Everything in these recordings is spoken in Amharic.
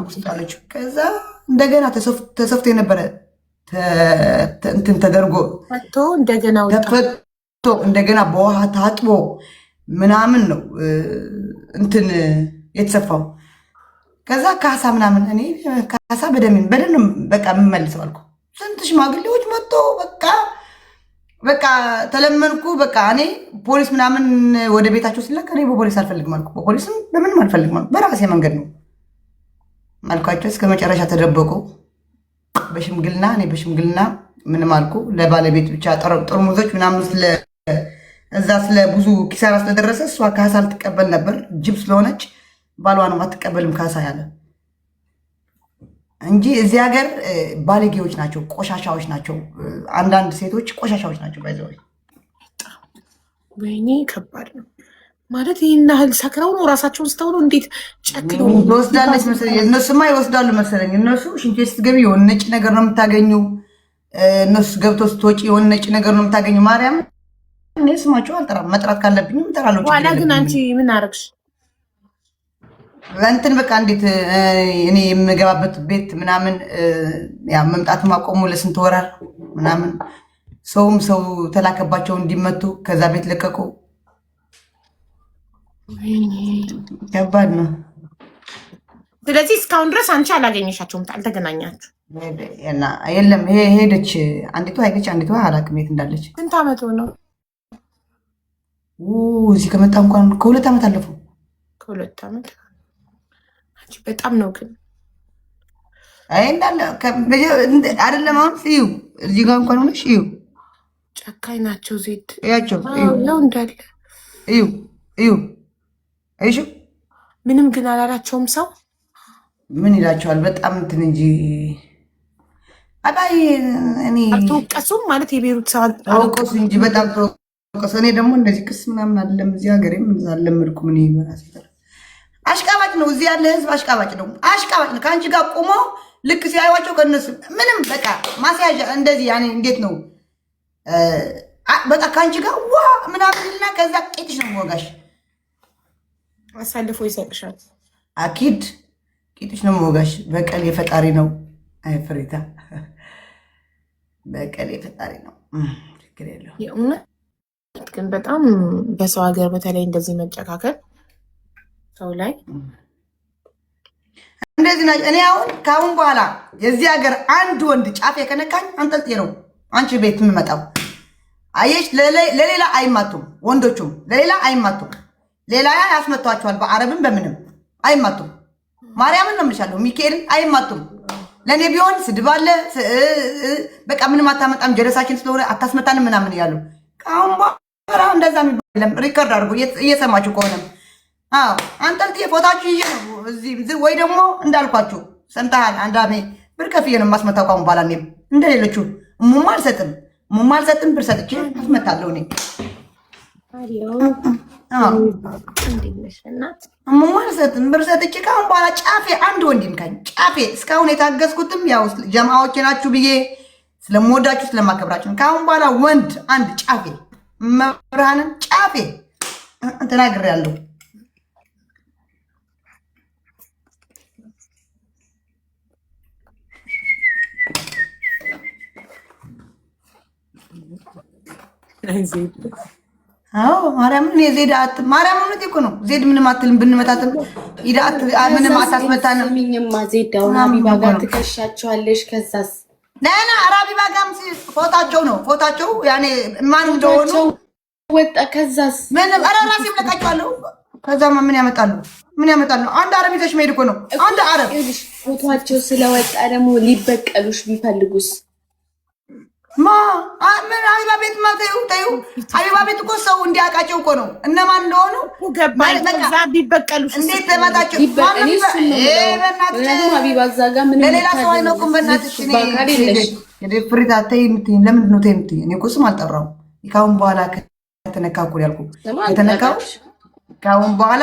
አልፈልጉ ስላለች ከዛ እንደገና ተሰፍቶ የነበረ እንትን ተደርጎ ተፈቶ እንደገና በውሃ ታጥቦ ምናምን ነው እንትን የተሰፋው። ከዛ ካሳ ምናምን እኔ ካሳ በደም በቃ የምመልሰው አልኩ። ስንት ሽማግሌዎች መጥቶ በቃ ተለመንኩ። በቃ እኔ ፖሊስ ምናምን ወደ ቤታቸው ሲላክ እኔ በፖሊስ አልፈልግም አልኩ። በፖሊስም በምንም አልፈልግም አልኩ። በራሴ መንገድ ነው አልኳቸው። እስከ መጨረሻ ተደበቁ። በሽምግልና እኔ በሽምግልና ምንም አልኩ። ለባለቤት ብቻ ጠርሙዞች ምናምን እዛ ስለ ብዙ ኪሳራ ስለደረሰ እሷ ካሳ ልትቀበል ነበር። ጅብ ስለሆነች ባሏ ነው አትቀበልም ካሳ ያለ እንጂ እዚህ ሀገር ባለጌዎች ናቸው፣ ቆሻሻዎች ናቸው። አንዳንድ ሴቶች ቆሻሻዎች ናቸው። ባይዘው ወይኔ ከባድ ነው ማለት ይህን ያህል ሰክረው ነው ራሳቸውን ስተው ነው እንዴት ጨክነው ትወስዳለች መሰለኝ። እነሱማ ይወስዳሉ መሰለኝ። እነሱ ሽንት ቤት ስትገቢ የሆነ ነጭ ነገር ነው የምታገኙ። እነሱ ገብቶ ስትወጪ የሆነ ነጭ ነገር ነው የምታገኙ። ማርያም እኔ ስማቸው አልጠራም፣ መጥራት ካለብኝ እጠራለሁ። ኋላ ግን አንቺ ምን አረግሽ? እንትን በቃ እንዴት እኔ የምገባበት ቤት ምናምን ያ መምጣትም አቆሙ ለስንት ወራር ምናምን። ሰው ተላከባቸው እንዲመቱ ከዛ ቤት ለቀቁ። ከባድ ነው። ስለዚህ እስካሁን ድረስ አንቺ አላገኘሻቸውም? አልተገናኛችሁ? የለም ሄደች። አንዲቷ ሄደች፣ አንዲቷ አላውቅም የት እንዳለች። ስንት ዓመት ነው? እዚህ ከመጣ እንኳን ከ2 ዓመት አለፈው። ከ2 ዓመት በጣም ነው ግን እንዳለ አይደለም። አሁን እዩ እዚህ ጋር እንኳን ሆነሽ እዩ፣ ጨካኝ ናቸው። ዜድ ያቸው ነው እንዳለ እዩ አይሹ ምንም ግን አላላቸውም። ሰው ምን ይላቸዋል? በጣም እንትን እንጂ አባይ እኔ አልተወቀሱም ማለት የቤሩት ሰው አልተወቀሱ እንጂ በጣም ተወቀሱ። እኔ ደግሞ እንደዚህ ክስ ምናምን አይደለም እዚህ ሀገሬም አልለመድኩም። እኔ በራሴ አሽቃባጭ ነው እዚህ ያለ ህዝብ አሽቃባጭ ነው። ከአንቺ ጋር ቆሞ ልክ ሲያዩዋቸው ከነሱ ምንም በቃ ማስያዣ እንደዚህ ያኔ እንዴት ነው በቃ ከአንቺ ጋር ዋ ምናምንና ከዛ ቄጥሽ ነው ወጋሽ አሳልፎ ይሰጥሻል። አኪድ ቄጥሽ ነው ወጋሽ። በቀል የፈጣሪ ነው። አይ ፍሪታ በቀል የፈጣሪ ነው። ችግር የለው። የእውነት ግን በጣም በሰው ሀገር በተለይ እንደዚህ መጨካከል ሰው ላይ እንደዚህ ናቸው። እኔ አሁን ከአሁን በኋላ የዚህ ሀገር አንድ ወንድ ጫፍ የከነካኝ አንጠልጤ ነው አንቺ ቤት የምመጣው። አየሽ፣ ለሌላ አይማቱም፣ ወንዶቹም ለሌላ አይማቱም። ሌላ ያስመቷቸዋል፣ በአረብም በምንም አይማቱም። ማርያምን ነው የምልሻለሁ፣ ሚካኤልን አይማቱም። ለእኔ ቢሆን ስድብ አለ፣ በቃ ምንም አታመጣም፣ ጀለሳችን ስለሆነ አታስመታንም ምናምን እያሉ ከአሁን በኋላ እንደዛ የሚባል ሪከርድ አድርጎ እየሰማችሁ ከሆነም አንጠልጥዬ ፎታችሁ ይዤ ነው እዚህ ወይ ደግሞ እንዳልኳችሁ ሰምተሃል። አንዳሜ ብር ከፍዬ ነው የማስመታው። ካሁን በኋላ እኔም እንደሌሎቹ ሙማ አልሰጥም፣ ብር ሰጥቼ አስመታለሁ። እኔ ሙማ አልሰጥም፣ ብር ሰጥቼ ካሁን በኋላ ጫፌ አንድ ወንድ ይንካኝ። ጫፌ እስካሁን የታገዝኩትም ያው ጀማዎቼ ናችሁ ብዬ ስለምወዳችሁ ስለማከብራችሁ። ካሁን በኋላ ወንድ አንድ ጫፌ መብርሃንን ጫፌ ተናግሬያለሁ። አዎ ማርያምን የዜድ ማርያም እውነት እኮ ነው። ዜድ ምንም አትልም፣ ብንመታትም ምንም አታስመታንም። ምኝማ ዜድ አሁን ሀቢባ ጋር ትከሻቸዋለሽ። ከዛስ ነና ሀቢባ ጋርም ፎታቸው ነው ፎታቸው ያኔ ማን እንደሆኑ ወጣ። ከዛስ ምንም ኧረ ራሴ እለቃቸዋለሁ። ከዛማ ምን ያመጣሉ? አንድ አረብ ይዘሽ መሄድ እኮ ነው። አንድ አረብ ፎቷቸው ስለወጣ ደግሞ ሊበቀሉሽ ቢፈልጉስ? ምን ሀቢባ ቤት ተይው። ሀቢባ ቤት እኮ ሰው እንዲያውቃቸው እኮ ነው እነማን እንደሆኑ ቢበቀሉሽ እንዴት ተመጣቸው። ሀቢባ እዛ ጋር ምንም ለሌላ ሰው አይነቁም። በእናትሽ ፍሪታ ተይ የምትይኝ ለምንድን ነው? ተይ የምትይኝ እኔ እኮ ስም አልጠራሁም። ከአሁን በኋላ ከተነካኩ ያልኩ የተነካው ከአሁን በኋላ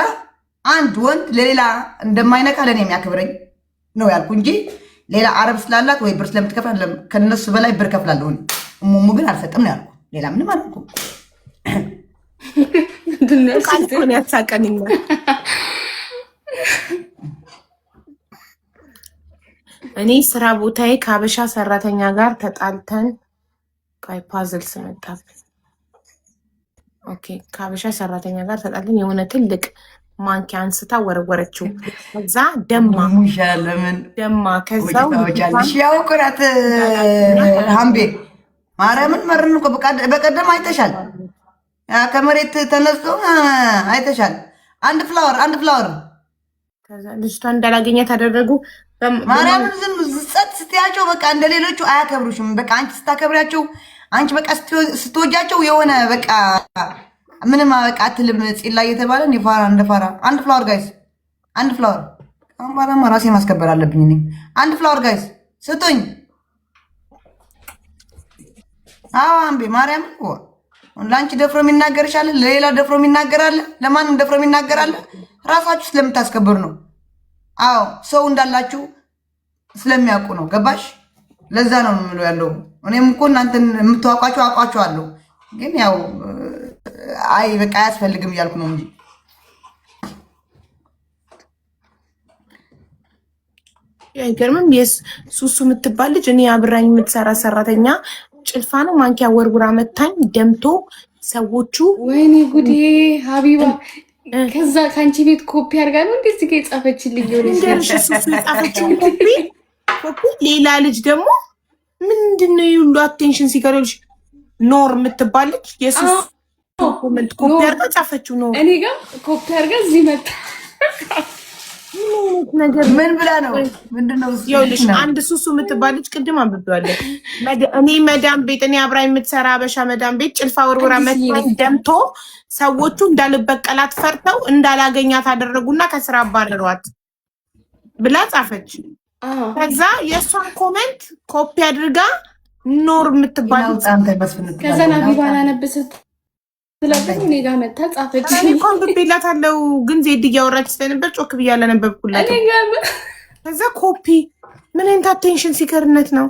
አንድ ወንድ ለሌላ እንደማይነካ ለእኔ የሚያክብረኝ ነው ያልኩ እንጂ ሌላ አረብ ስላላት ወይ ብር ስለምትከፍል ከነሱ በላይ ብር ከፍላለሁ። እሙሙ ግን አልሰጥም ነው ያልኩ። ሌላ ምንም አልኩም። እኔ ስራ ቦታዬ ከሀበሻ ሰራተኛ ጋር ተጣልተን ፓዝል ስመጣብኝ። ኦኬ ከሀበሻ ሰራተኛ ጋር ተጣልተን የሆነ ትልቅ ማንኪያ አንስታ ወረወረችው። ከዛ ደማ ደማ። ከዛው ያው ኩራት ሀምቤ ማርያምን መርን እኮ በቀደም አይተሻል። ከመሬት ተነስቶ አይተሻል። አንድ ፍላወር ከዛ ልጅቷ እንዳላገኛት አደረጉ። ማርያምን ዝም ጸጥ ስትያቸው በቃ እንደሌሎቹ አያከብሩሽም። በቃ አንቺ ስታከብሪያቸው አንቺ በቃ ስትወጃቸው የሆነ በቃ ምንም በቃ አትልም። ፂላ እየተባለ ፋራ እንደ ፋራ አንድ ፍላወር ጋይስ፣ አንድ ፍላወር አማራማ ራሴ ማስከበር አለብኝ እኔ። አንድ ፍላወር ጋይስ ስጡኝ። አዎ አምቤ ማርያም ለአንቺ ደፍሮ የሚናገርሻል፣ ለሌላ ደፍሮ የሚናገራል። ለማንም ደፍሮ የሚናገራል። ራሳችሁ ስለምታስከብሩ ነው። አዎ ሰው እንዳላችሁ ስለሚያውቁ ነው። ገባሽ? ለዛ ነው የምለው ያለው። እኔም እኮ እናንተን የምትዋቋቸው አውቋቸዋለሁ፣ ግን ያው አይ በቃ አያስፈልግም እያልኩ ነው እንጂ አይገርምም። ሱሱ የምትባል ልጅ እኔ አብራኝ የምትሰራ ሰራተኛ ጭልፋ ነው ማንኪያ ወርውራ መታኝ፣ ደምቶ ሰዎቹ ወይኔ ጉዴ ሀቢባ ከዛ ከአንቺ ቤት ኮፒ አድርጋ ነው እንደዚህ ጋር የጻፈችልኝ ሆነሽ ሱሱ የጻፈችውን ኮፒ ሌላ ልጅ ደግሞ ምንድነው የሁሉ አቴንሽን ሲከረልሽ ኖር የምትባል ልጅ የሱሱ ኮሜንት ኮፒ አድርጋ ጻፈችው። ነው እኔ ጋር ኮፒ አድርጋ እዚህ መጣ ነገር ምን ብላ ነው? ምንድነው? ይኸውልሽ አንድ ሱሱ የምትባል ልጅ ቅድም አንብቤዋለሁ። እኔ መዳም ቤት እኔ አብራ የምትሰራ አበሻ መዳም ቤት ጭልፋ ወርውራ መታኝ፣ ደምቶ ሰዎቹ እንዳልበቀላት ፈርተው እንዳላገኛት አደረጉና ከስራ አባረሯት ብላ ጻፈች። ከዛ የእሷን ኮሜንት ኮፒ አድርጋ ኖር የምትባል ከዛ ሀቢባን አነበሰት ስለዚህ እኔ ጋር መታ ጻፈች። እኔ እንኳን ብቤላታለሁ ግን ዜድ እያወራች ስለነበር ጮክ ብዬ አላነበብኩላት። ከዛ ኮፒ ምን አይነት አቴንሽን ሲከርነት ነው?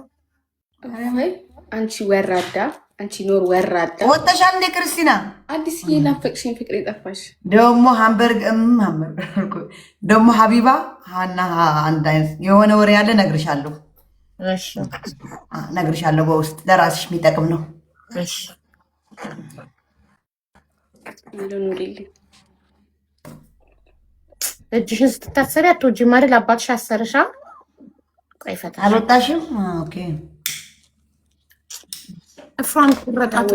አንቺ ወራዳ፣ አንቺ ኖር ወራዳ ወጣሻል እንደ ክርስቲና አዲስ የናፈቅሽኝ ፍቅሬ ጠፋሽ። ደግሞ ሃምበርግ ደግሞ ሀቢባ ሀና አንድ አይነት የሆነ ወሬ ያለ ነግርሻለሁ። እሺ ነግርሻለሁ፣ በውስጥ ለራስሽ የሚጠቅም ነው። እሺ እጅሽን ስትታሰሪ አትወጂም አይደል? አባትሽ አሰርሻ ቆይ ፈታ አልወጣሽም? ኦኬ ፍራንክ ረጣት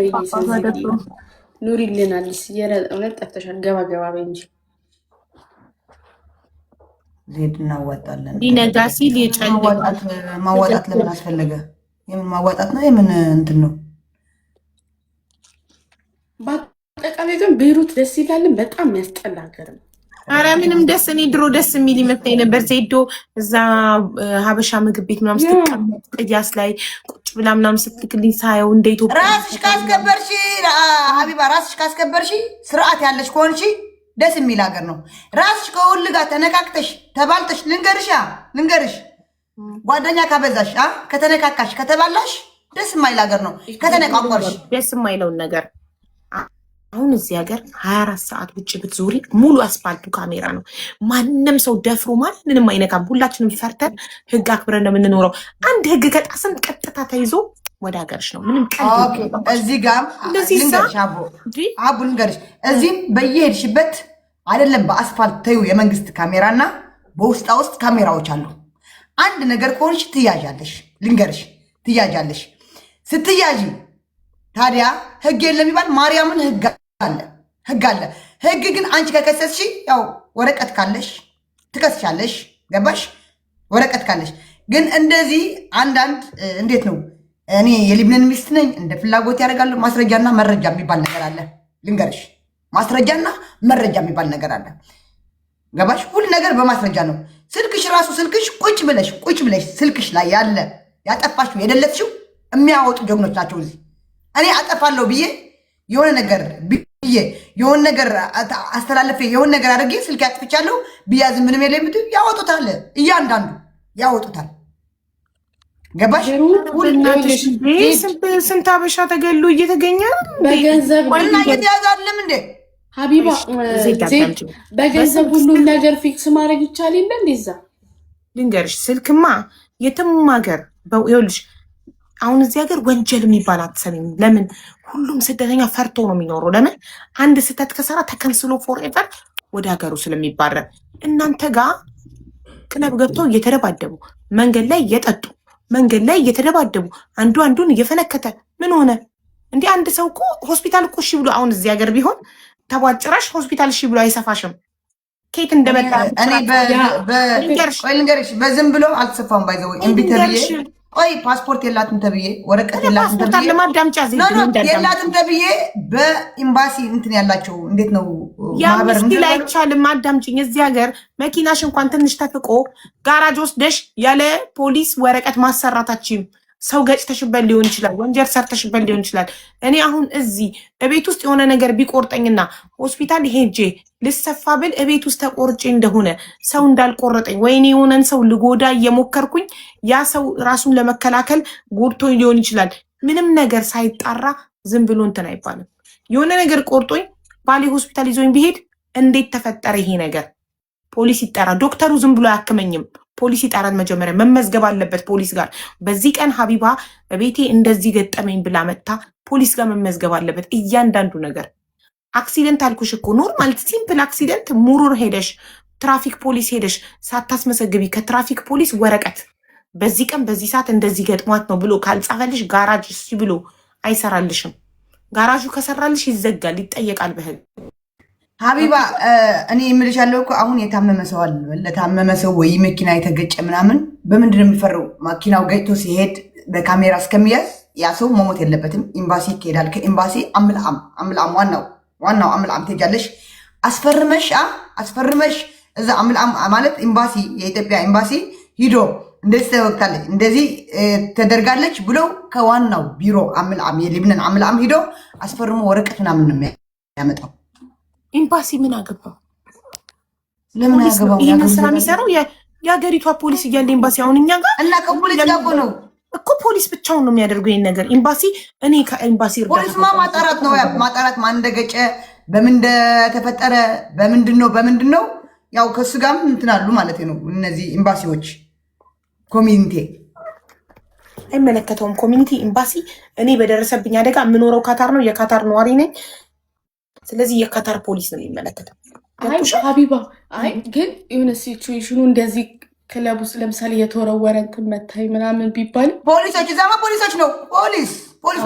ኑሪልን አዲስ እውነት ጠፍተሻል። ገባ ገባ በይ እንጂ ዜድ እናዋጣለን። ሊነጋ ሲል ማዋጣት ለምን አስፈለገ? የምን ማዋጣት ነው? የምን እንትን ነው? በአጠቃላይ ግን ቤይሩት ደስ ይላልን? በጣም የሚያስጠላ ሀገር ነው። ኧረ ምንም ደስ እኔ ድሮ ደስ የሚል ይመስለኝ ነበር። ዜዶ እዛ ሀበሻ ምግብ ቤት ምናምን ስትቀመጥ ቅያስ ላይ ቁጭ ብላ ምናምን ስትልክልኝ ሳየው እንደ ኢትዮጵያ ራስሽ ካስከበርሽ ሀቢባ ራስሽ ካስከበርሽ ስርዓት ያለሽ ከሆንሽ ደስ የሚል ሀገር ነው። ራስሽ ከሁሉ ጋር ተነካክተሽ ተባልተሽ ልንገርሽ ጓደኛ ካበዛሽ ከተነካካሽ ከተባላሽ ደስ የማይል ሀገር ነው። ከተነቃቆርሽ ደስ የማይለውን ነገር አሁን እዚህ ሀገር 24 ሰዓት ውጭ ብትዞሪ ሙሉ አስፋልቱ ካሜራ ነው። ማንም ሰው ደፍሮ ማንንም አይነካም። ሁላችንም ፈርተን ህግ አክብረን ነው የምንኖረው። አንድ ህግ ከጣስን ቀጥታ ተይዞ ወደ ሀገርሽ ነው። ምንም እዚህ ጋር ልንገርሽ፣ እዚህም በየሄድሽበት አይደለም በአስፋልት ተይው የመንግስት ካሜራና በውስጣ ውስጥ ካሜራዎች አሉ። አንድ ነገር ከሆንሽ ትያዣለሽ። ልንገርሽ ትያዣለሽ። ስትያዢ ታዲያ ህግ የለም ይባል ማርያምን ህግ አለ። ህግ ግን አንቺ ከከሰስሽ ያው ወረቀት ካለሽ ትከስሻለሽ። ገባሽ? ወረቀት ካለሽ ግን እንደዚህ አንዳንድ እንዴት ነው እኔ የሊብነን ሚስት ነኝ እንደ ፍላጎት ያደርጋሉ። ማስረጃና መረጃ የሚባል ነገር አለ። ልንገርሽ ማስረጃና መረጃ የሚባል ነገር አለ። ገባሽ? ሁሉ ነገር በማስረጃ ነው። ስልክሽ ራሱ ስልክሽ ቁጭ ብለሽ ስልክሽ ላይ ያለ ያጠፋሽው የደለትሽው የሚያወጡ ጀግኖች ናቸው። እዚህ እኔ አጠፋለሁ ብዬ የሆነ ነገር የሆነ ነገር አስተላልፌ የሆነ ነገር አድርጌ ስልክ ያጥፍቻለሁ ብያዝ ምንም የለም ያወጡታል። እያንዳንዱ ያወጡታል። ገባሽ? ስንት አበሻ ተገሉ እየተገኘ በገንዘብ እና እየተያዘ አይደለም እንዴ ሀቢባ? በገንዘብ ሁሉም ነገር ፊክስ ማድረግ ይቻል የለ እንደዛ። ልንገርሽ ስልክማ የትም ሀገር ይኸውልሽ፣ አሁን እዚህ ሀገር ወንጀል የሚባል አትሰሚም። ለምን? ሁሉም ስደተኛ ፈርቶ ነው የሚኖረው። ለምን? አንድ ስህተት ከሰራ ተከንስሎ ፎርኤቨር ወደ ሀገሩ ስለሚባረር። እናንተ ጋር ክለብ ገብተው እየተደባደቡ መንገድ ላይ እየጠጡ መንገድ ላይ እየተደባደቡ አንዱ አንዱን እየፈነከተ ምን ሆነ እንዴ? አንድ ሰው እኮ ሆስፒታል እኮ እሺ ብሎ አሁን እዚህ ሀገር ቢሆን ተቧጭራሽ ሆስፒታል እሺ ብሎ አይሰፋሽም። ኬት እንደመጣ እኔ ልንገርሽ፣ በዝም ብሎ አልተሰፋም። ባይዘው እምቢ ተብዬ ቆይ ፓስፖርት የላትም ተብዬ ወረቀት የላትም ተብዬ የላትም ተብዬ በኤምባሲ እንትን ያላቸው እንዴት ነው ማህበር እንትን ላይ አይቻልም። አዳምጪኝ። እዚህ ሀገር መኪናሽ እንኳን ትንሽ ተፍቆ ጋራጅ ወስደሽ ያለ ፖሊስ ወረቀት ማሰራታችም ሰው ገጭተሽበት ሊሆን ይችላል፣ ወንጀል ሰርተሽበት ሊሆን ይችላል። እኔ አሁን እዚህ እቤት ውስጥ የሆነ ነገር ቢቆርጠኝና ሆስፒታል ሄጄ ልሰፋ ብል እቤት ውስጥ ተቆርጬ እንደሆነ ሰው እንዳልቆረጠኝ ወይኔ የሆነን ሰው ልጎዳ እየሞከርኩኝ ያ ሰው ራሱን ለመከላከል ጎድቶኝ ሊሆን ይችላል። ምንም ነገር ሳይጣራ ዝም ብሎ እንትን አይባልም። የሆነ ነገር ቆርጦኝ ባሌ ሆስፒታል ይዞኝ ቢሄድ እንዴት ተፈጠረ ይሄ ነገር? ፖሊስ ይጠራ። ዶክተሩ ዝም ብሎ አያክመኝም። ፖሊስ ይጠራል። መጀመሪያ መመዝገብ አለበት ፖሊስ ጋር። በዚህ ቀን ሀቢባ ቤቴ እንደዚህ ገጠመኝ ብላ መጥታ ፖሊስ ጋር መመዝገብ አለበት እያንዳንዱ ነገር። አክሲደንት አልኩሽ እኮ ኖርማል ሲምፕል አክሲደንት ሙሩር ሄደሽ ትራፊክ ፖሊስ ሄደሽ ሳታስመሰግቢ ከትራፊክ ፖሊስ ወረቀት በዚህ ቀን በዚህ ሰዓት እንደዚህ ገጥሟት ነው ብሎ ካልጻፈልሽ ጋራጅ እሺ ብሎ አይሰራልሽም። ጋራጁ ከሰራልሽ ይዘጋል፣ ይጠየቃል በህግ። ሀቢባ እኔ የምልሽ ያለው እኮ አሁን የታመመ ሰው አለ። ለታመመ ሰው ወይ መኪና የተገጨ ምናምን በምንድን ነው የሚፈረው? መኪናው ገጭቶ ሲሄድ በካሜራ እስከሚያዝ ያ ሰው መሞት የለበትም። ኤምባሲ ይሄዳል። ከኤምባሲ አምልአም ዋናው አምልአም ትሄጃለሽ። አስፈርመሽ እዛ አምልአም ማለት ኤምባሲ የኢትዮጵያ ኤምባሲ ሂዶ እንደዚህ ተወቅታለች እንደዚህ ተደርጋለች ብሎ ከዋናው ቢሮ አምልአም የሊብነን አምልአም ሂዶ አስፈርሞ ወረቀት ምናምን ነው የሚያመጣው። ኤምባሲ ምን አገባው? ለምን አገባው? ይሄን ስራ የሚሰራው የሀገሪቷ ፖሊስ እያለ ኤምባሲ አሁን እኛ ጋር እና ከፖሊስ ጋር እኮ ነው እኮ ፖሊስ ብቻውን ነው የሚያደርገው ይሄን ነገር። ኤምባሲ እኔ ከኤምባሲ እርዳታ ፖሊስማ ማጣራት ነው ማጣራት፣ ማን እንደገጨ በምን እንደተፈጠረ በምንድን ነው ያው ከሱ ጋርም እንትን አሉ ማለት ነው። እነዚህ ኤምባሲዎች ኮሚኒቲ አይመለከተውም። ኮሚኒቲ ኤምባሲ እኔ በደረሰብኝ አደጋ የምኖረው ካታር ነው፣ የካታር ነዋሪ ነኝ። ስለዚህ የካታር ፖሊስ ነው የሚመለከተው። ሀቢባ አይ ግን የሆነ ሲቹዌሽኑ እንደዚህ ክለብ ውስጥ ለምሳሌ የተወረወረ እንትን መታይ ምናምን ቢባል ፖሊሶች እዛማ ፖሊሶች ነው ፖሊስ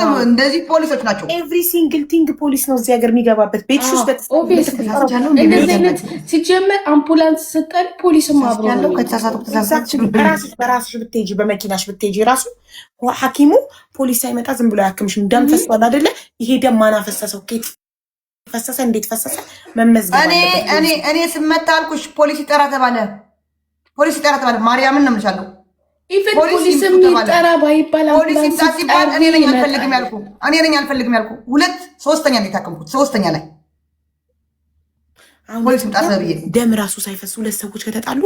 ነው እንደዚህ ፖሊሶች ናቸው። ኤቭሪ ሲንግል ቲንግ ፖሊስ ነው እዚህ ሀገር የሚገባበት። ቤት ውስጥ እንደዚህ አይነት ሲጀመር አምቡላንስ ስጠን ፖሊስም አብሮ ያለው ከተሳሳቱ በራስሽ ብትሄጂ በመኪናሽ ብትሄጂ ራሱ ሐኪሙ ፖሊስ ሳይመጣ ዝም ብሎ አያክምሽም። ደም ፈሷል አይደለ? ይሄ ደም ማን አፈሰሰው? ኬት ፈሰሰ? እንዴት ፈሰሰ? መመዝገብ አለበት። እኔ ስመታ አልኩሽ ፖሊስ ይጠራ ተባለ። ማርያምን ነው የምልሻለሁ። ኢቨን ፖሊስም ይጠራ ባይባል ፖሊስ ይምጣ ሲባል እኔ ነኝ አልፈልግም ያልኩ። ሶስተኛ ነው የታከምኩት። ሶስተኛ ላይ ፖሊስ ይምጣ ተብዬ ደም ራሱ ሳይፈስ ሁለት ሰዎች ከተጣሉ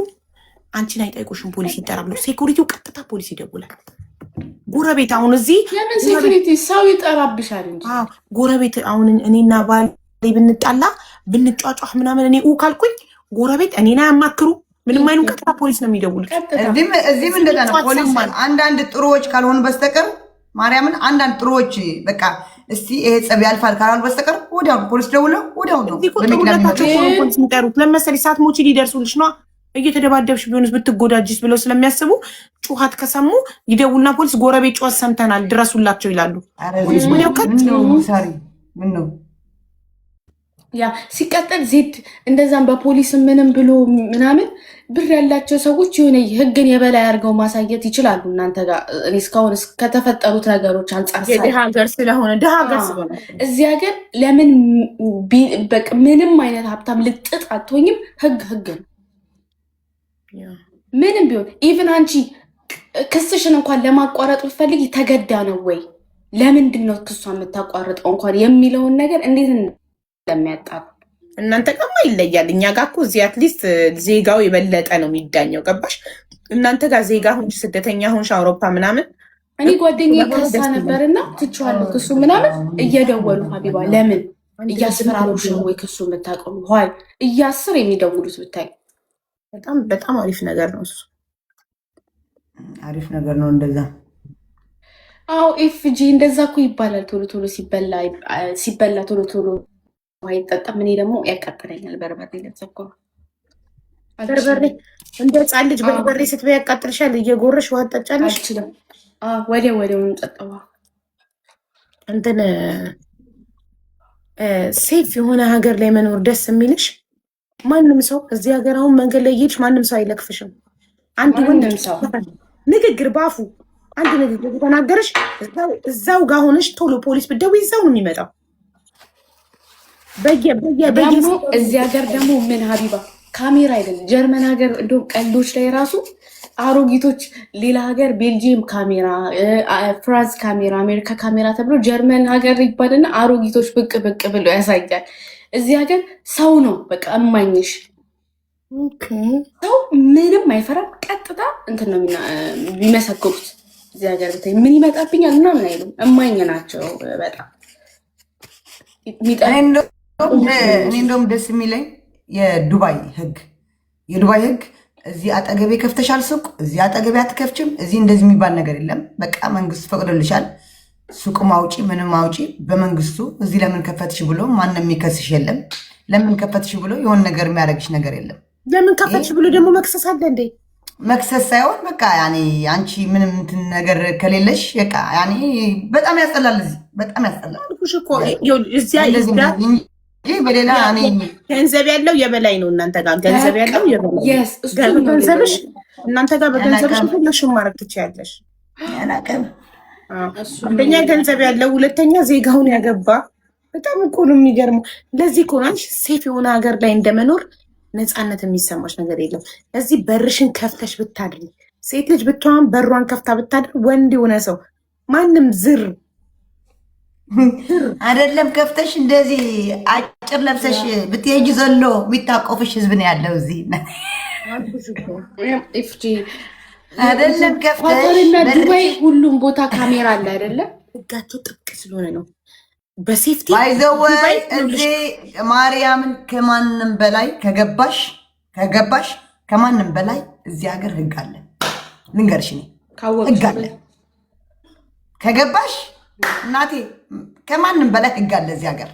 አንቺን አይጠይቁሽም። ፖሊስ ይጠራሉ። ሴኩሪቲው ቀጥታ ፖሊስ ይደውላል። ጎረቤት አሁን እዚህ ለምን ሴኩሪቲ ሰው ይጠራብሻል እንጂ ጎረቤት አሁን እኔና ባሌ ብንጣላ ብንጫጫህ ምናምን እኔ ካልኩኝ ጎረቤት እኔን አያማክሩ ምንም አይኑ ቀጥታ ፖሊስ ነው የሚደውሉት። እዚህም እንደዛ ነው። ፖሊስ አንዳንድ ጥሩዎች ካልሆኑ በስተቀር ማርያምን አንዳንድ ጥሩዎች በቃ እስቲ ይሄ ጸብ ያልፋል ካላሉ በስተቀር ወዲያው ፖሊስ ደውለው ወዲያው ነው ፖሊስ የሚጠሩት። ለምሳሌ ሰዓት ሞቺ ሊደርሱልሽ ነው እየተደባደብሽ ቢሆንስ ብትጎዳጅስ ብለው ስለሚያስቡ ጩኸት ከሰሙ ይደውልና ፖሊስ ጎረቤት ጩኸት ሰምተናል ድረሱላቸው ይላሉ። ፖሊስ ወዲያው ምን ነው ያ ሲቀጠል ዜድ እንደዛም በፖሊስ ምንም ብሎ ምናምን ብር ያላቸው ሰዎች የሆነ ህግን የበላይ አድርገው ማሳየት ይችላሉ። እናንተ ጋር እኔ እስካሁን ከተፈጠሩት ነገሮች አንጻር የድሃ ሀገር ስለሆነ እዚህ ሀገር ለምን በቃ ምንም አይነት ሀብታም ልጥጥ አትሆኝም። ህግ ነው ምንም ቢሆን። ኢቭን አንቺ ክስሽን እንኳን ለማቋረጥ ብትፈልጊ ተገዳ ነው ወይ ለምንድን ነው ክሷ የምታቋርጠው እንኳን የሚለውን ነገር እንዴት ለሚያጣሩ እናንተ ጋማ ይለያል። እኛ ጋር እኮ እዚህ አትሊስት ዜጋው የበለጠ ነው የሚዳኘው። ገባሽ? እናንተ ጋር ዜጋ ሆንሽ ስደተኛ ሆንሽ አውሮፓ ምናምን። እኔ ጓደኛዬ ከሳ ነበርና ትቼዋለሁ ክሱ ምናምን እየደወሉ ሀቢባ ለምን እያስፈራሩሽ ነው ወይ ክሱ የምታቆሙ ሆይ እያስር የሚደውሉት ብታይ በጣም አሪፍ ነገር ነው እሱ። አሪፍ ነገር ነው እንደዛ። አዎ ኤፍጂ እንደዛ እኮ ይባላል። ቶሎ ቶሎ ሲበላ ቶሎ ቶሎ አይጠጣም። እኔ ደግሞ ያቃጥለኛል በርበሬ። ለዛ እኮ በርበሬ እንደ ህፃን ልጅ በርበሬ ስትበይ ያቃጥልሻል። እየጎረሽ ውሃ ትጠጫለሽ? አልችልም። ወዲያው ጠጣዋ። እንትን ሴፍ የሆነ ሀገር ላይ መኖር ደስ የሚልሽ ማንም ሰው እዚህ ሀገር አሁን መንገድ ላይ እየሄድሽ ማንም ሰው አይለክፍሽም። አንድ ወንድ ሰው ንግግር በአፉ አንድ ንግግር ተናገረሽ እዛው ጋር ሆነሽ ቶሎ ፖሊስ ብትደውይ እዛው ነው የሚመጣው። ደግሞ እዚህ ሀገር ደግሞ ምን ሀቢባ ካሜራ አይደለም። ጀርመን ሀገር እንደውም ቀልዶች ላይ ራሱ አሮጊቶች ሌላ ሀገር ቤልጂየም ካሜራ፣ ፍራንስ ካሜራ፣ አሜሪካ ካሜራ ተብሎ ጀርመን ሀገር ይባልና አሮጊቶች ብቅ ብሎ ያሳያል። እዚህ ሀገር ሰው ነው በቃ እማኝሽ። ሰው ምንም አይፈራም። ቀጥታ እንትን ነው የሚመሰክሩት። እዚህ ሀገር ብታይ ምን ይመጣብኛል ምናምን አይሉም። እማኝ ናቸው በጣም። እኔ እንደውም ደስ የሚለኝ የዱባይ ህግ እዚህ አጠገቤ ከፍተሻል ሱቅ፣ እዚህ አጠገቤ አትከፍችም፣ እዚህ እንደዚህ የሚባል ነገር የለም። በቃ መንግስት ፈቅዶልሻል፣ ሱቅ ማውጪ ምንም ማውጪ በመንግስቱ። እዚህ ለምን ከፈትሽ ብሎ ማንም የሚከስሽ የለም። ለምን ከፈትሽ ብሎ የሆነ ነገር የሚያደርግሽ ነገር የለም። ለምን ከፈትሽ ብሎ ደግሞ መክሰስ አለ እንዴ? መክሰስ ሳይሆን በቃ ያኔ አንቺ ምንም እንትን ነገር ከሌለሽ በቃ ያኔ በጣም ያስጠላል። እዚህ በጣም ያስጠላል እኮ እዚያ በሌላ ገንዘብ ያለው የበላይ ነው። እናንተ ጋር ገንዘብ ያለው የበላይ ገንዘብሽ እናንተ ጋር በገንዘብሽ ሁሉሽም ማድረግ ትችያለሽ። አንደኛ ገንዘብ ያለው፣ ሁለተኛ ዜጋውን ያገባ። በጣም እኮ ነው የሚገርመው። ለዚህ እኮ ነው ሴፍ የሆነ ሀገር ላይ እንደመኖር ነፃነት የሚሰማሽ ነገር የለም። ለዚህ በርሽን ከፍተሽ ብታድሪ፣ ሴት ልጅ ብትሆን በሯን ከፍታ ብታድሪ፣ ወንድ የሆነ ሰው ማንም ዝር አይደለም ከፍተሽ እንደዚህ አጭር ለብሰሽ ብትሄጂ ዘሎ የሚታቆፍሽ ህዝብ ነው ያለው እዚህ። አይደለም ከፍተሽ ዱባይ ሁሉም ቦታ ካሜራ አለ አይደለም። ህጋቸው ጥብቅ ስለሆነ ነው በሴፍቲ ባይዘወይ እዚህ ማርያምን ከማንም በላይ ከገባሽ ከማንም በላይ እዚህ ሀገር ህግ አለ። ልንገርሽ እኔ ህግ አለ። ከገባሽ እናቴ ከማንም በላይ ህግ አለ እዚህ ሀገር።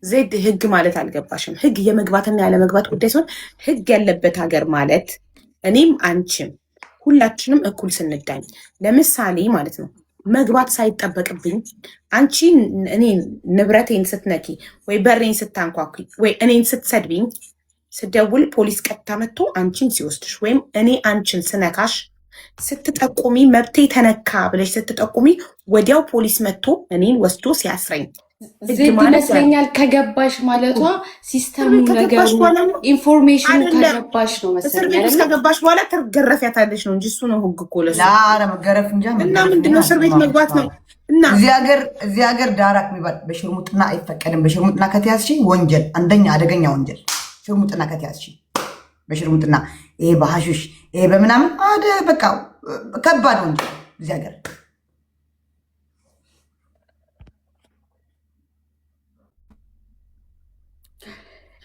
ዜድ ህግ ማለት አልገባሽም። ህግ የመግባትና ያለመግባት ጉዳይ ሲሆን ህግ ያለበት ሀገር ማለት እኔም አንቺም ሁላችንም እኩል ስንዳኝ፣ ለምሳሌ ማለት ነው መግባት ሳይጠበቅብኝ አንቺ እኔን ንብረቴን ስትነኪ ወይ በሬን ስታንኳኩ ወይ እኔን ስትሰድቢኝ ስደውል ፖሊስ ቀጥታ መጥቶ አንቺን ሲወስድሽ ወይም እኔ አንቺን ስነካሽ ስትጠቁሚ መብቴ ተነካ ብለሽ ስትጠቁሚ ወዲያው ፖሊስ መጥቶ እኔን ወስዶ ሲያስረኝ ዜድ ይመስለኛል። ከገባሽ ማለቷ ሲስተሙ ነገሩ ኢንፎርሜሽኑ ከገባሽ ነው መሰለኝ። እስር ቤት ከገባሽ በኋላ ትገረፊያታለሽ ነው እንጂ እሱ ነው ህግ እኮ ለሱ መገረፍ እንጂ እና ምንድነው እስር ቤት መግባት ነው። እና እዚህ ሀገር ዳራክ የሚባል በሽርሙጥና አይፈቀድም። በሽርሙጥና ከተያዝሽ ወንጀል፣ አንደኛ አደገኛ ወንጀል ሽርሙጥና ከተያዝሽ በሽርሙጥና ይሄ በሐሽሽ ይሄ በምናምን በቃ ከባድ ወንጀል እዚህ ሀገር።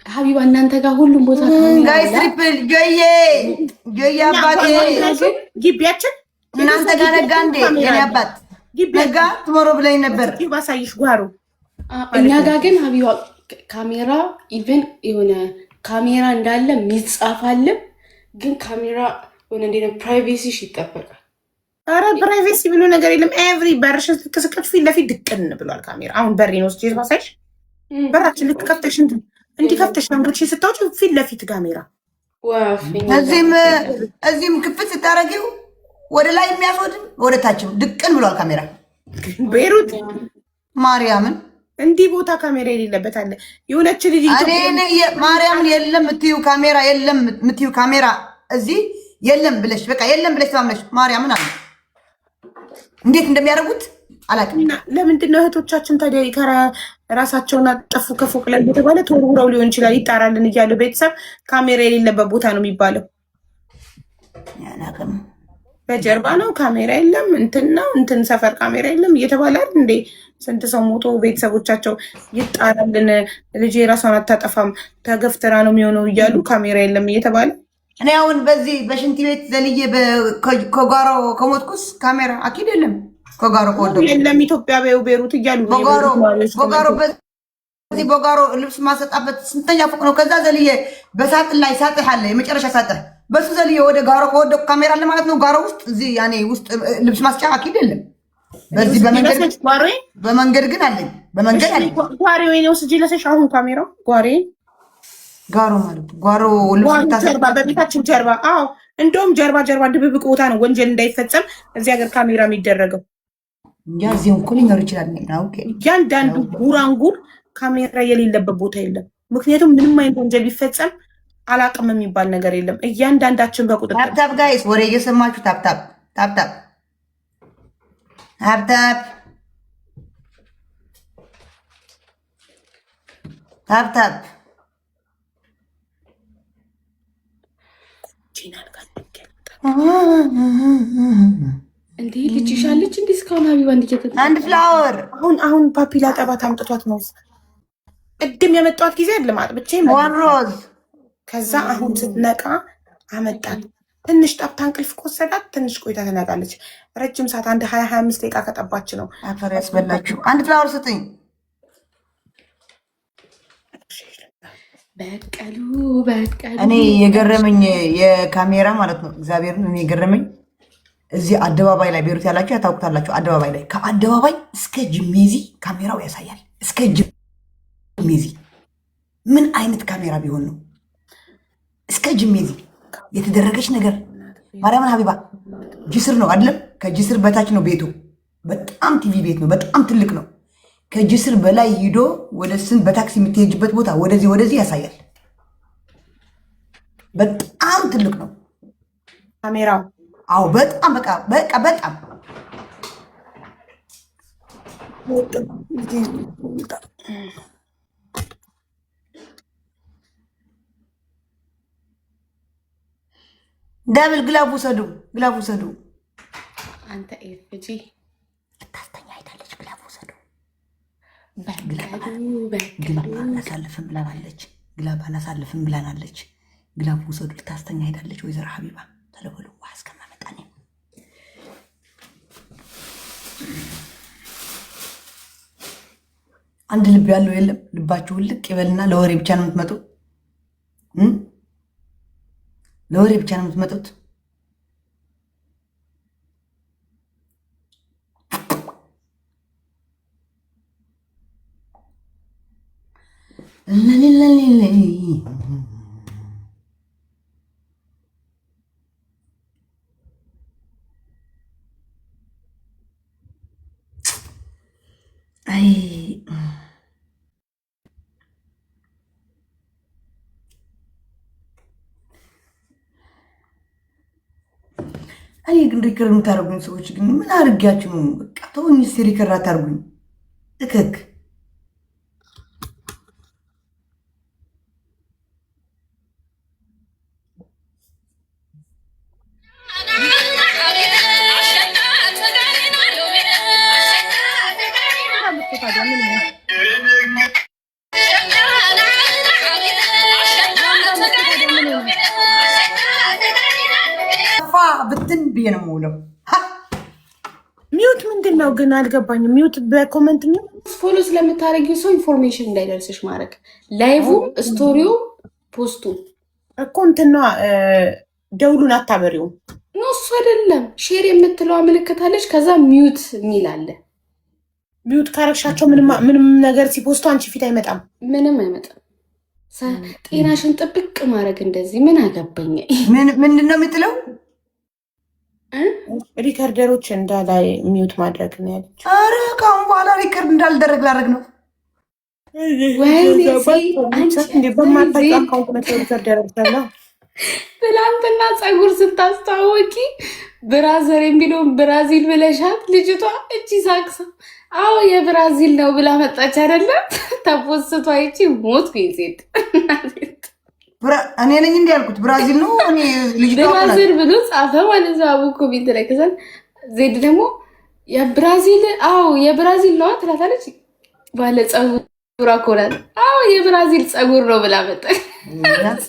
ሀቢባ እናንተ ጋር ሁሉም ቦታ ጋይስ ትሪፕል ጆዬ አባቴ ግቢያችን እናንተ ጋር ነጋ እንዴ? የኔ አባት ነጋ ትሞሮ ብለኝ ነበር ባሳይሽ ጓሮ። እኛ ጋር ግን ሀቢባ ካሜራ ኢቨን የሆነ ካሜራ እንዳለ የሚጻፋልም ግን ካሜራ ሆነ እንደ ፕራይቬሲሽ ይጠበቃል። አረ ፕራይቬሲ ብሎ ነገር የለም። ኤቭሪ በርሽን ስትከሰከች ፊት ለፊት ድቅን ብሏል ካሜራ። አሁን በሬን ወስጄ ባሳይሽ በራችን ልትከፍተሽ እንዲከፍተሽ መንገዶች ስታወጪ ፊት ለፊት ካሜራ። እዚህም ክፍት ስታረጊው ወደ ላይ የሚያስወድም ወደ ታችም ድቅን ብሏል ካሜራ። ቤሩት ማርያምን እንዲህ ቦታ ካሜራ የሌለበት አለ። የሆነች ልጅ ማርያምን የለም የምትዩ ካሜራ የለም የምትዩ ካሜራ እዚህ የለም ብለሽ በቃ የለም ብለሽ ተማምነሽ ማርያምን አለ። እንዴት እንደሚያደርጉት አላውቅም። ለምንድን ነው እህቶቻችን ታዲያ ራሳቸውን አጠፉ ከፎቅ ላይ እየተባለ ተወርውረው ሊሆን ይችላል ይጣራልን እያሉ ቤተሰብ ካሜራ የሌለበት ቦታ ነው የሚባለው። በጀርባ ነው ካሜራ የለም እንትን ነው እንትን ሰፈር ካሜራ የለም እየተባለ እንዴ ስንት ሰው ሞቶ ቤተሰቦቻቸው ይጣራልን ልጅ የራሷን አታጠፋም ተገፍትራ ነው የሚሆነው እያሉ ካሜራ የለም እየተባለ እኔ አሁን በዚህ በሽንት ቤት ዘልዬ ከጓሮ ከሞትኩስ ካሜራ አኪድ የለም። ከጓሮ ከወደኩ የለም። ኢትዮጵያ ቤሩት እያሉ በጓሮ በዚህ በጓሮ ልብስ ማሰጣበት ስንተኛ ፎቅ ነው? ከዛ ዘልዬ በሳጥን ላይ ሳጥህ አለ የመጨረሻ ሳጥህ በሱ ዘልዬ ወደ ጓሮ ከወደኩ ካሜራ አለ ማለት ነው። ጓሮ ውስጥ እዚህ ያኔ ውስጥ ልብስ ማስጫ አኪድ የለም። በዚህ በመንገድ ግን አለኝ። በመንገድ አለኝ። ጓሬ ወይ ነው ስጂ ለሰሽ አሁን ካሜራው ጓሮ ማለት ጓሮ ልብስ ጀርባ በቤታችን ጀርባ። አዎ እንደውም ጀርባ ድብብቅ ቦታ ነው ወንጀል እንዳይፈጸም እዚህ ሀገር ካሜራ የሚደረገው። ያዚውን እኮ ሊኖር ይችላል። ኦኬ እያንዳንዱ ጉራንጉር ካሜራ የሌለበት ቦታ የለም። ምክንያቱም ምንም አይነት ወንጀል ቢፈጸም አላቅም የሚባል ነገር የለም። እያንዳንዳችን በቁጥጥር ታፕታፕ ጋይስ ወሬ እየሰማችሁ ታፕታፕ እንዴ ልጅ ይሻለች እንዴ? እስካሁን ሀቢባ አንድ ፍላወር አሁን ፓፒላ ጠባት አምጥቷት ነው ቅድም የመጣት ጊዜ አይደለም አጥብቼ ሮዝ። ከዛ አሁን ስትነቃ አመጣት። ትንሽ ጠብታ እንቅልፍ ከወሰዳት ትንሽ ቆይታ ትነቃለች። ረጅም ሰዓት አንድ 20-25 ደቂቃ ከጠባች ነው። አፈር ያስበላችሁ። አንድ ፍላወር ስጥኝ። በቀሉ እኔ የገረመኝ የካሜራ ማለት ነው እግዚአብሔርን እኔ የገረመኝ እዚህ አደባባይ ላይ ቤሩት ያላችሁ ያታውቁታላችሁ። አደባባይ ላይ ከአደባባይ እስከ ጅሜዚ ካሜራው ያሳያል። እስከ ጅሜዚ ምን አይነት ካሜራ ቢሆን ነው እስከ ጅሜዚ የተደረገች ነገር? ማርያምን ሀቢባ ጅስር ነው አይደለም? ከጅስር በታች ነው ቤቱ። በጣም ቲቪ ቤት ነው። በጣም ትልቅ ነው። ከጅስር በላይ ሂዶ ወደ ስን በታክሲ የምትሄጅበት ቦታ ወደዚህ ያሳያል። በጣም ትልቅ ነው ካሜራው። አዎ በጣም በጣም ደብል ግላብ ውሰዱ። አንተ ኤፍጂ ልታስተኛ ሄዳለች። ግላብ ውሰዱ። ግላብ አላሳልፍም ብላናለች። ግላብ ውሰዱ። ልታስተኛ ሄዳለች። ወይዘሮ ሀቢባ ተለበሉ። ውሃ እስከማመጣ ነው። አንድ ልብ ያለው የለም። ልባችሁ ልቅ ይበልና ለወሬ ብቻ ነው የምትመጡ። ለወሬ ብቻ ነው የምትመጡት። አይ እኔ ግን ሪከር የምታደርጉኝ ሰዎች ግን ምን አድርጊያችሁ ነው? በቃ ተወኝ እስኪ ሪከር አታርጉኝ። እከክ ብትን ብዬ ነው የምውለው። ሚዩት ምንድን ነው ግን አልገባኝም። ሚዩት በኮመንት ፎሎ ስለምታደርጊው ሰው ኢንፎርሜሽን እንዳይደርስሽ ማድረግ። ላይቭ ስቶሪው ፖስቱ እኮ እንትና ደውሉን አታበሪውም። እሱ አይደለም ሼር የምትለዋ ምልክታለች። ከዛ ሚዩት የሚል አለ። ሚዩት ካረግሻቸው ምንም ነገር ሲፖስቱ አንቺ ፊት አይመጣም። ምንም አይመጣም። ጤናሽን ጥብቅ ማድረግ እንደዚህ ምን አገባኝ። ምንድን ነው የምትለው? ሪከርደሮች እንዳላይ ሚዩት ማድረግ ነው ያለች። ኧረ ከአሁን በኋላ ሪከርድ እንዳልደረግ ላደረግ ነው። ትላንትና ፀጉር ስታስተዋወቂ ብራዘር የሚለውን ብራዚል ብለሻት ልጅቷ እቺ ሳቅሳ አዎ የብራዚል ነው ብላ መጣች። አይደለም ተፖስቷ ይቺ ሞት ሴት እኔ ነኝ እንዲ ያልኩት ብራዚል ነው። እኔ ብራዚል ብሎ ጻፈ ማለት ነው። አቡ ኮሜንት ላይ ከዛ ዜድ ደግሞ የብራዚል የብራዚል ነው ትላታለች። ባለ ፀጉር አኮራል። የብራዚል ፀጉር ነው ብላ መጣች።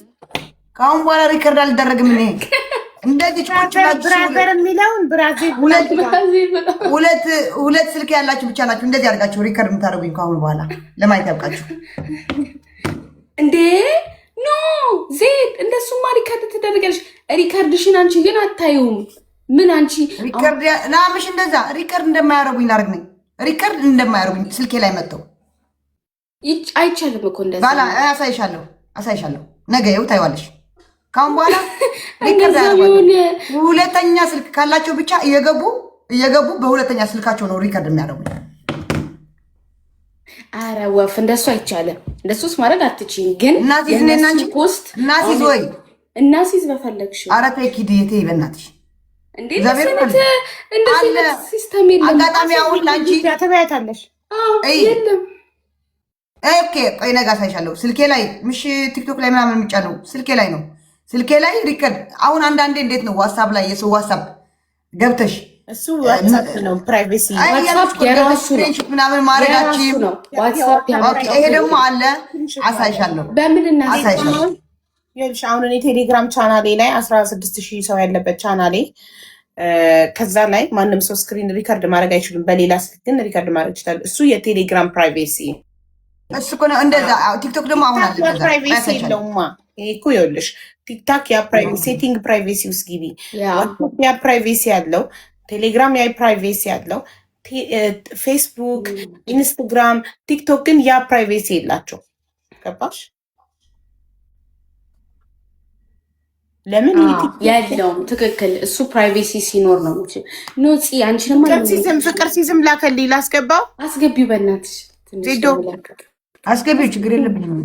ከአሁን በኋላ ሪከርድ አልደረግም እኔ እንደዚህ ብራዘር የሚለውን ብራዚል ሁለት ስልክ ያላችሁ ብቻ ናችሁ እንደዚህ አድርጋችሁ ሪከርድ የምታደርጉኝ ከአሁን በኋላ ለማየት ያብቃችሁ እንዴ ኖ ዜድ እንደሱማ ሪከርድ ትደረጋለሽ ሪከርድሽን አንቺ ግን አታዩም ምን አንቺ ሪከርድ ናምሽ እንደዛ ሪከርድ እንደማያደርጉኝ ላርግ ነኝ ሪከርድ እንደማያደርጉኝ ስልኬ ላይ መጥተው አይቻልም እኮ እንደዛ ባላ አሳይሻለሁ ነገ ይኸው ታይዋለሽ ካሁን በኋላ ሪከርድ ያደርጋሉ ሁለተኛ ስልክ ካላቸው ብቻ እየገቡ በሁለተኛ ስልካቸው ነው ሪከርድ የሚያደርጉኝ አረ ወፍ እንደሱ አይቻልም እንደሱስ ማድረግ አትችይም ግን እናሲዝ ነናንቺ ፖስት እናሲዝ ወይ እናሲዝ በፈለግሽ አረ ተኪዲቴ በእናትሽ እንዴ እንደዚህ ሲስተም የለም አጋጣሚ አሁን ላንቺ ያተባያታለሽ የለም ኦኬ ቆይ ነገ አሳይሻለሁ ስልኬ ላይ ምሽ ቲክቶክ ላይ ምናምን የሚጫነው ስልኬ ላይ ሪከርድ አሁን አንዳንዴ እንዴት ነው ዋትስአፕ ላይ የሰው ዋትስአፕ ገብተሽ እሱ ዋትስአፕ ነው ፕራይቬሲ ዋትስአፕ የራሱ ነው ምናምን ማድረጋችሁ ዋትስአፕ ኦኬ ይሄ ደግሞ አለ አሳይሻለሁ በምንና አሳይሻለሁ ይኸውልሽ አሁን እኔ ቴሌግራም ቻናሌ ላይ 16000 ሰው ያለበት ቻናሌ ከዛ ላይ ማንም ሰው ስክሪን ሪከርድ ማድረግ አይችልም በሌላ ስልክ ግን ሪከርድ ማድረግ ይችላል እሱ የቴሌግራም ፕራይቬሲ እሱ እኮ ነው እንደዛ ቲክቶክ ደግሞ አሁን አለ ፕራይቬሲ የለውማ ይሄ እኮ ይኸውልሽ ቲክታክ ያ ፕራይቬሲ ሴቲንግ ፕራይቬሲ ውስጥ ግቢ ያ ፕራይቬሲ ያለው ቴሌግራም ያ ፕራይቬሲ ያለው ፌስቡክ ኢንስታግራም ቲክቶክ ግን ያ ፕራይቬሲ የላቸው ገባሽ ለምን ያለውም ትክክል እሱ ፕራይቬሲ ሲኖር ነው እንጂ ኖፂ አንቺንማ ፍቅር ሲዝም ላከልኝ ላስገባው አስገቢው በእናትሽ አስገቢው ችግር የለብኝም